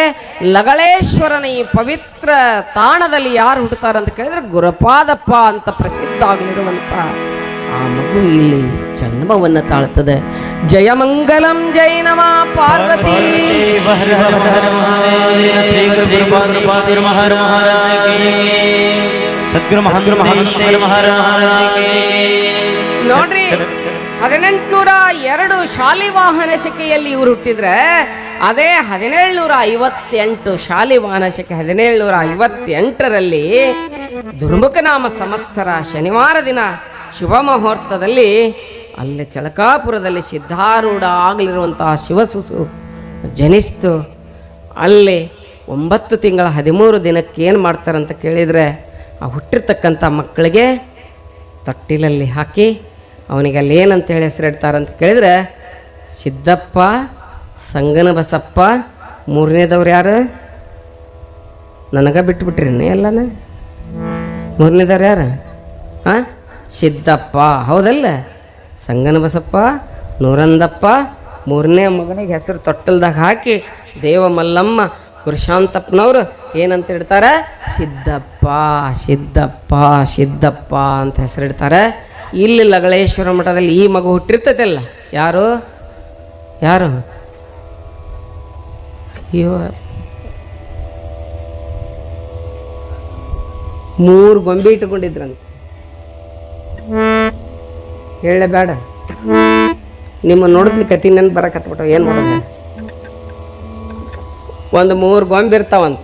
ಲಗಳೇಶ್ವರನ ಈ ಪವಿತ್ರ ತಾಣದಲ್ಲಿ ಯಾರು ಹುಟ್ಟುತ್ತಾರೆ ಕೇಳಿದ್ರೆ ಗುರುಪಾದಪ್ಪ ಅಂತ ಪ್ರಸಿದ್ಧ ಆಗಲಿರುವಂಥ ಆ ಮಗು ಇಲ್ಲಿ ಜನ್ಮವನ್ನು ತಾಳ್ತದೆ. ಜಯಮಂಗಲಂ ಜೈ ನಮ ಪಾರ್ವತಿ. ನೋಡ್ರಿ 1802 ಶಾಲಿವಾಹನ ಶಕೆಯಲ್ಲಿ ಇವರು ಹುಟ್ಟಿದ್ರೆ ಅದೇ 1758 ಶಾಲಿವಾಹನ ಶಕೆ 1758ರಲ್ಲಿ ದುರ್ಮುಖನಾಮ ಸಂವತ್ಸರ ಶನಿವಾರ ದಿನ ಶುಭ ಮುಹೂರ್ತದಲ್ಲಿ ಅಲ್ಲಿ ಚಳಕಾಪುರದಲ್ಲಿ ಸಿದ್ಧಾರೂಢ ಆಗಲಿರುವಂತಹ ಶಿವಸುಸು ಜನಿಸ್ತು. ಅಲ್ಲಿ 9 ತಿಂಗಳ 13 ದಿನಕ್ಕೆ ಏನು ಮಾಡ್ತಾರಂತ ಕೇಳಿದರೆ ಆ ಹುಟ್ಟಿರ್ತಕ್ಕಂಥ ಮಕ್ಕಳಿಗೆ ತೊಟ್ಟಿಲಲ್ಲಿ ಹಾಕಿ ಅವನಿಗೆ ಅಲ್ಲಿ ಏನಂತ ಹೇಳಿ ಹೆಸರಿಡ್ತಾರಂತ ಕೇಳಿದರೆ ಸಿದ್ದಪ್ಪ, ಸಂಗನ ಬಸಪ್ಪ, ಮೂರನೇದವ್ರು ಯಾರು ನನಗೆ ಬಿಟ್ಬಿಟ್ರಿ ಎಲ್ಲನ. ಮೂರನೇದವ್ರು ಯಾರು? ಸಿದ್ದಪ್ಪ ಹೌದಲ್ಲ, ಸಂಗನ ಬಸಪ್ಪ, ನೂರಂದಪ್ಪ, ಮೂರನೇ ಮಗನಿಗೆ ಹೆಸರು ತೊಟ್ಟಲ್ದಾಗ ಹಾಕಿ ದೇವ ಮಲ್ಲಮ್ಮ ಗುರುಶಾಂತಪ್ಪನವರು ಏನಂತ ಇಡ್ತಾರೆ? ಸಿದ್ದಪ್ಪ ಸಿದ್ದಪ್ಪ ಸಿದ್ದಪ್ಪ ಅಂತ ಹೆಸರಿಡ್ತಾರೆ. ಇಲ್ಲಿ ಲಗಳೇಶ್ವರ ಮಠದಲ್ಲಿ ಈ ಮಗು ಹುಟ್ಟಿರ್ತೈತಲ್ಲ, ಯಾರು ಯಾರು ಅಯ್ಯೋ 3 ಗೊಂಬೆ ಇಟ್ಕೊಂಡಿದ್ರಂತೆ. ಹೇಳಬೇಡ, ನಿಮ್ಮ ನೋಡಿದ್ಲಿ ಕತಿ ನೆನ್ ಬರಕತ್ಬಿಟ್ಟು ಏನು ಮಾಡೋದು. ಒಂದು 3 ಗೊಂಬೆ ಇರ್ತಾವಂತ.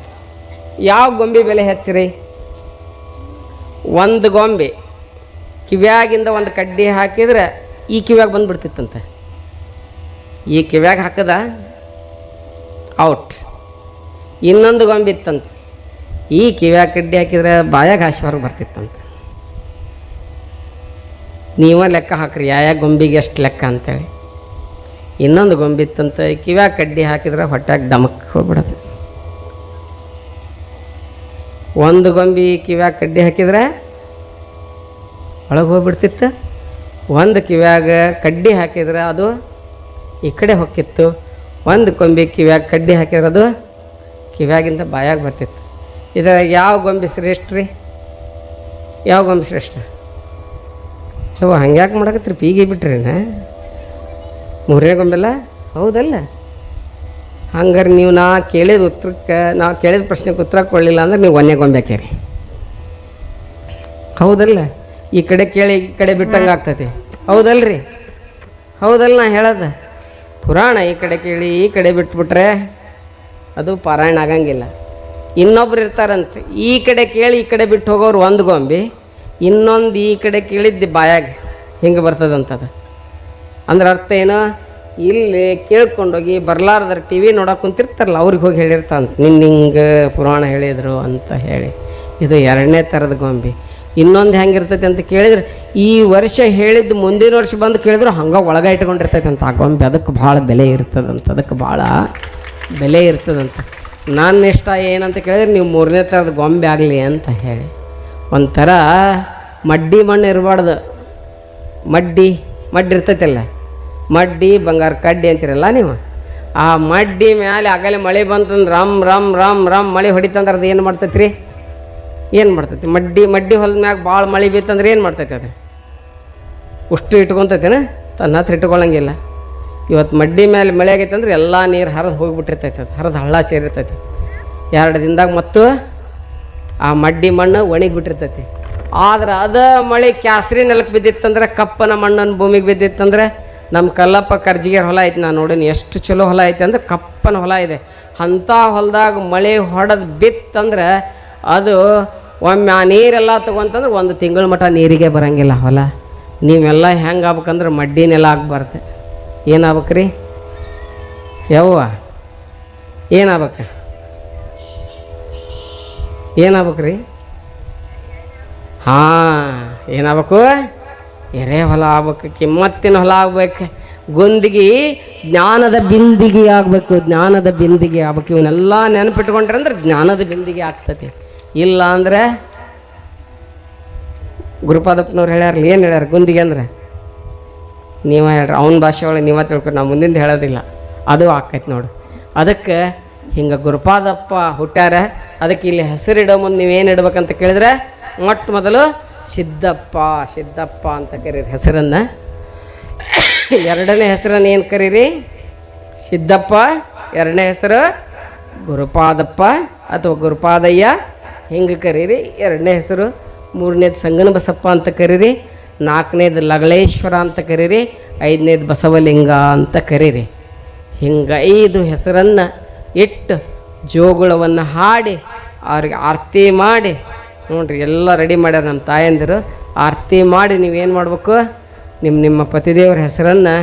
ಯಾವ ಗೊಂಬೆ ಬೆಲೆ ಹೆಚ್ಚಿರಿ? ಒಂದು ಗೊಂಬೆ ಕಿವ್ಯಾಗಿಂದ ಒಂದು ಕಡ್ಡಿ ಹಾಕಿದ್ರೆ ಈ ಕಿವ್ಯಾಗ ಬಂದುಬಿಡ್ತಿತ್ತಂತೆ. ಈ ಕಿವ್ಯಾಗ ಹಾಕದ ಔಟ್. ಇನ್ನೊಂದು ಗೊಂಬೆ ಇತ್ತಂತೆ, ಈ ಕಿವ್ಯಾಗ ಕಡ್ಡಿ ಹಾಕಿದ್ರೆ ಬಾಯಾಗ ಹಾಸಿ ಹೊರಗೆ ಬರ್ತಿತ್ತಂತೆ. ನೀವ ಲೆಕ್ಕ ಹಾಕ್ರಿ ಯಾವ ಗೊಂಬಿಗೆ ಎಷ್ಟು ಲೆಕ್ಕ ಅಂತೇಳಿ. ಇನ್ನೊಂದು ಗೊಂಬೆ ಇತ್ತಂತೆ, ಕಿವ್ಯಾಗ ಕಡ್ಡಿ ಹಾಕಿದ್ರೆ ಹೊಟ್ಯಾಗ ಡಮಕ್ ಹೋಗ್ಬಿಡತ್ತೆ. ಒಂದು ಗೊಂಬೆ ಕಿವ್ಯಾಗ ಕಡ್ಡಿ ಹಾಕಿದ್ರೆ ಒಳಗೆ ಹೋಗ್ಬಿಡ್ತಿತ್ತು. ಒಂದು ಕಿವ್ಯಾಗ ಕಡ್ಡಿ ಹಾಕಿದ್ರೆ ಅದು ಈ ಕಡೆ ಹೊಕ್ಕಿತ್ತು. ಒಂದು ಗೊಂಬೆ ಕಿವ್ಯಾಗ ಕಡ್ಡಿ ಹಾಕಿದ್ರೆ ಅದು ಕಿವ್ಯಾಗಿಂದ ಬಾಯಾಗ ಬರ್ತಿತ್ತು. ಇದ್ರಾಗ ಯಾವ ಗೊಂಬೆ ಶ್ರೇಷ್ಠ ರೀ? ಯಾವ ಗೊಂಬೆ ಶ್ರೇಷ್ಠ? ಸೊ ಹಂಗ್ಯಾಕೆ ಮಾಡಕತ್ರಿ? ಪೀಗಿ ಬಿಟ್ರಿನ ಮೂರನೇ ಗೊಂಬೆಲ್ಲ ಹೌದಲ್ಲ? ಹಂಗಾರೆ ನೀವು ನಾ ಕೇಳಿದ ಪ್ರಶ್ನೆಗೆ ಉತ್ತರ ಕೊಡಲಿಲ್ಲ ಅಂದ್ರೆ ನೀವು ಒಂದೇ ಗೊಂಬೆ ಹಾಕ್ಯಾರಿ. ಹೌದಲ್ಲ? ಈ ಕಡೆ ಕೇಳಿ ಈ ಕಡೆ ಬಿಟ್ಟಂಗೆ ಆಗ್ತೈತಿ. ಹೌದಲ್ರಿ? ಹೌದಲ್ಲ? ನಾ ಹೇಳೋದು ಪುರಾಣ ಈ ಕಡೆ ಕೇಳಿ ಈ ಕಡೆ ಬಿಟ್ಬಿಟ್ರೆ ಅದು ಪಾರಾಯಣ ಆಗಂಗಿಲ್ಲ. ಇನ್ನೊಬ್ರು ಇರ್ತಾರಂತೆ, ಈ ಕಡೆ ಕೇಳಿ ಈ ಕಡೆ ಬಿಟ್ಟು ಹೋಗೋರು ಒಂದು ಗೊಂಬೆ, ಇನ್ನೊಂದು ಈ ಕಡೆ ಕೇಳಿದ್ದು ಬಾಯಾಗ ಹಿಂಗೆ ಬರ್ತದಂತದ. ಅಂದ್ರೆ ಅರ್ಥ ಏನು? ಇಲ್ಲಿ ಕೇಳ್ಕೊಂಡೋಗಿ ಬರ್ಲಾರ್ದಾರ ಟಿ ವಿ ನೋಡೋಕೆ ಕುಂತಿರ್ತಾರಲ್ಲ ಅವ್ರಿಗೆ ಹೋಗಿ ಹೇಳಿರ್ತಾವಂತ, ಹಿಂಗೆ ಪುರಾಣ ಹೇಳಿದರು ಅಂತ ಹೇಳಿ. ಇದು 2ನೇ ಥರದ ಗೊಂಬೆ. ಇನ್ನೊಂದು ಹೆಂಗಿರ್ತೈತಿ ಅಂತ ಕೇಳಿದ್ರೆ ಈ ವರ್ಷ ಹೇಳಿದ್ದು ಮುಂದಿನ ವರ್ಷ ಬಂದು ಕೇಳಿದ್ರು ಹಂಗೆ ಒಳಗೆ ಇಟ್ಕೊಂಡಿರ್ತೈತೆ ಅಂತ ಆ ಗೊಂಬೆ. ಅದಕ್ಕೆ ಭಾಳ ಬೆಲೆ ಇರ್ತದಂತ, ಅದಕ್ಕೆ ಭಾಳ ಬೆಲೆ ಇರ್ತದಂತ. ನನ್ನ ಇಷ್ಟ ಏನಂತ ಕೇಳಿದ್ರೆ ನೀವು 3ನೇ ಥರದ ಗೊಂಬೆ ಆಗಲಿ ಅಂತ ಹೇಳಿ. ಒಂಥರ ಮಡ್ಡಿ ಮಣ್ಣು ಇರಬಾರ್ದು. ಮಡ್ಡಿ ಇರ್ತೈತಲ್ಲ, ಮಡ್ಡಿ ಬಂಗಾರ ಕಡ್ಡಿ ಅಂತಿರಲ್ಲ ನೀವು, ಆ ಮಡ್ಡಿ ಮ್ಯಾಲೆ ಆಗಲೇ ಮಳೆ ಬಂತಂದ್ರೆ ರಮ್ ರಮ್ ರಮ್ ರಮ್ ಮಳೆ ಹೊಡಿತಂದ್ರೆ ಅದು ಏನು ಮಾಡ್ತೈತಿ ರೀ? ಏನು ಮಾಡ್ತೈತಿ? ಮಡ್ಡಿ ಹೊಲದ ಮ್ಯಾಗ ಭಾಳ ಮಳೆ ಬಿತ್ತಂದ್ರೆ ಏನು ಮಾಡ್ತೈತಿ? ಅದು ಉಷ್ಟು ಇಟ್ಕೊತೈತೇನ? ತನ್ನ ಹತ್ರ ಇಟ್ಕೊಳ್ಳಂಗಿಲ್ಲ. ಇವತ್ತು ಮಡ್ಡಿ ಮೇಲೆ ಮಳೆ ಆಗೈತೆ ಅಂದ್ರೆ ಎಲ್ಲ ನೀರು ಹರಿದು ಹೋಗಿಬಿಟ್ಟಿರ್ತೈತೆ. ಅದು ಹರಿದು ಹಳ್ಳ ಸೇರಿರ್ತೈತಿ. 2 ದಿನದಾಗ ಮತ್ತು ಆ ಮಡ್ಡಿ ಮಣ್ಣು ಒಣಗಿಬಿಟ್ಟಿರ್ತೈತಿ. ಆದ್ರೆ ಅದ ಮಳೆ ಕ್ಯಾಸ್ರಿ ನೆಲಕ್ಕೆ ಬಿದ್ದಿತ್ತಂದ್ರೆ, ಕಪ್ಪನ ಮಣ್ಣನ್ನು ಭೂಮಿಗೆ ಬಿದ್ದಿತ್ತಂದ್ರೆ, ನಮ್ಮ ಕಲ್ಲಪ್ಪ ಕರ್ಜಿಗೆರ್ ಹೊಲ ಐತಿ, ನಾನು ನೋಡೀನಿ ಎಷ್ಟು ಚಲೋ ಹೊಲ ಐತೆ ಅಂದ್ರೆ ಕಪ್ಪನ ಹೊಲ ಇದೆ. ಅಂಥ ಹೊಲದಾಗ ಮಳೆ ಹೊಡೆದು ಬಿತ್ತಂದ್ರೆ ಅದು ಒಮ್ಮೆ ಆ ನೀರೆಲ್ಲ ತೊಗೊಂತಂದ್ರೆ 1 ತಿಂಗಳ ಮಟ್ಟ ನೀರಿಗೆ ಬರೋಂಗಿಲ್ಲ ಹೊಲ. ನೀವೆಲ್ಲ ಹೆಂಗೆ ಆಗ್ಬೇಕಂದ್ರೆ ಮಡ್ಡಿನೆಲ್ಲ ಆಗ್ಬಾರ್ದು. ಏನಾಗ್ಬೇಕ್ರಿ ಯವ್ವ? ಏನಾಗ್ಬೇಕು? ಏನಾಗ್ಬೇಕ್ರಿ? ಹಾಂ, ಏನಾಗಬೇಕು? ಎರೆ ಹೊಲ ಆಗ್ಬೇಕು, ಕಿಮ್ಮತ್ತಿನ ಹೊಲ ಆಗ್ಬೇಕು. ಗುಂದಿಗೆ ಜ್ಞಾನದ ಬಿಂದಿಗೆ ಆಗಬೇಕು, ಜ್ಞಾನದ ಬಿಂದಿಗೆ ಆಗ್ಬೇಕು. ಇವನ್ನೆಲ್ಲ ನೆನಪಿಟ್ಕೊಂಡ್ರೆ ಅಂದ್ರೆ ಜ್ಞಾನದ ಬಿಂದಿಗೆ ಆಗ್ತದೆ. ಇಲ್ಲ ಅಂದರೆ ಗುರುಪಾದಪ್ಪನವ್ರು ಹೇಳ್ಯಾರಲ್ಲ, ಏನು ಹೇಳ್ಯಾರ ಗುಂದಿಗೆ ಅಂದ್ರೆ? ನೀವ ಹೇಳ್ರಿ, ಅವನ ಭಾಷೆ ಒಳಗೆ ನೀವ ತಿಳ್ಕೊಂಡು, ನಾವು ಮುಂದಿಂದ ಹೇಳೋದಿಲ್ಲ. ಅದು ಆಕೈತಿ ನೋಡು. ಅದಕ್ಕೆ ಹಿಂಗೆ ಗುರುಪಾದಪ್ಪ ಹುಟ್ಟ್ಯಾರ. ಅದಕ್ಕೆ ಇಲ್ಲಿ ಹೆಸರಿಡೋ ಮುಂದೆ ನೀವೇನು ಇಡ್ಬೇಕಂತ ಕೇಳಿದ್ರೆ, ಮೊಟ್ಟ ಮೊದಲು ಸಿದ್ದಪ್ಪ ಸಿದ್ದಪ್ಪ ಅಂತ ಕರೀರಿ ಹೆಸರನ್ನು. 2ನೇ ಹೆಸರನ್ನು ಏನು ಕರೀರಿ? ಸಿದ್ದಪ್ಪ. 2ನೇ ಹೆಸರು ಗುರುಪಾದಪ್ಪ ಅಥವಾ ಗುರುಪಾದಯ್ಯ, ಹಿಂಗೆ ಕರೀರಿ. 2ನೇ ಹೆಸರು. 3ನೇದು ಸಂಗನ ಬಸಪ್ಪ ಅಂತ ಕರೀರಿ. 4ನೇದು ಲಗಳೇಶ್ವರ ಅಂತ ಕರೀರಿ. 5ನೇದು ಬಸವಲಿಂಗ ಅಂತ ಕರೀರಿ. ಹಿಂಗೆ 5 ಹೆಸರನ್ನು ಇಟ್ಟು ಜೋಗುಳವನ್ನು ಹಾಡಿ ಅವ್ರಿಗೆ ಆರತಿ ಮಾಡಿ ನೋಡ್ರಿ, ಎಲ್ಲ ರೆಡಿ ಮಾಡ್ಯಾರ ನಮ್ಮ ತಾಯಂದಿರು. ಆರತಿ ಮಾಡಿ ನೀವೇನು ಮಾಡ್ಬೇಕು? ನಿಮ್ಮ ಪತಿದೇವ್ರ ಹೆಸರನ್ನು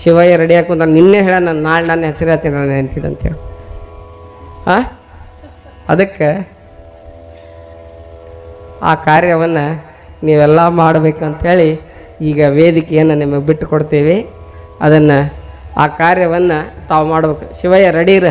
ಶಿವಯ್ಯ ರೆಡಿ ಹಾಕೊಂಡ್ರೆ ನಿನ್ನೆ ಹೇಳ, ನಾನು ನಾಳೆ ನನ್ನ ಹೆಸರು ಹೇಳ್ತೀನಿ ನಾನು ಅಂತಿದ್ದಂತೇಳಿ. ಅದಕ್ಕೆ ಆ ಕಾರ್ಯವನ್ನು ನೀವೆಲ್ಲ ಮಾಡಬೇಕಂತೇಳಿ ಈಗ ವೇದಿಕೆಯನ್ನು ನಿಮಗೆ ಬಿಟ್ಟು ಕೊಡ್ತೀವಿ. ಅದನ್ನು ಆ ಕಾರ್ಯವನ್ನು ತಾವು ಮಾಡ್ಬೇಕು. ಶಿವಯ್ಯ ರೆಡಿ ಇರ.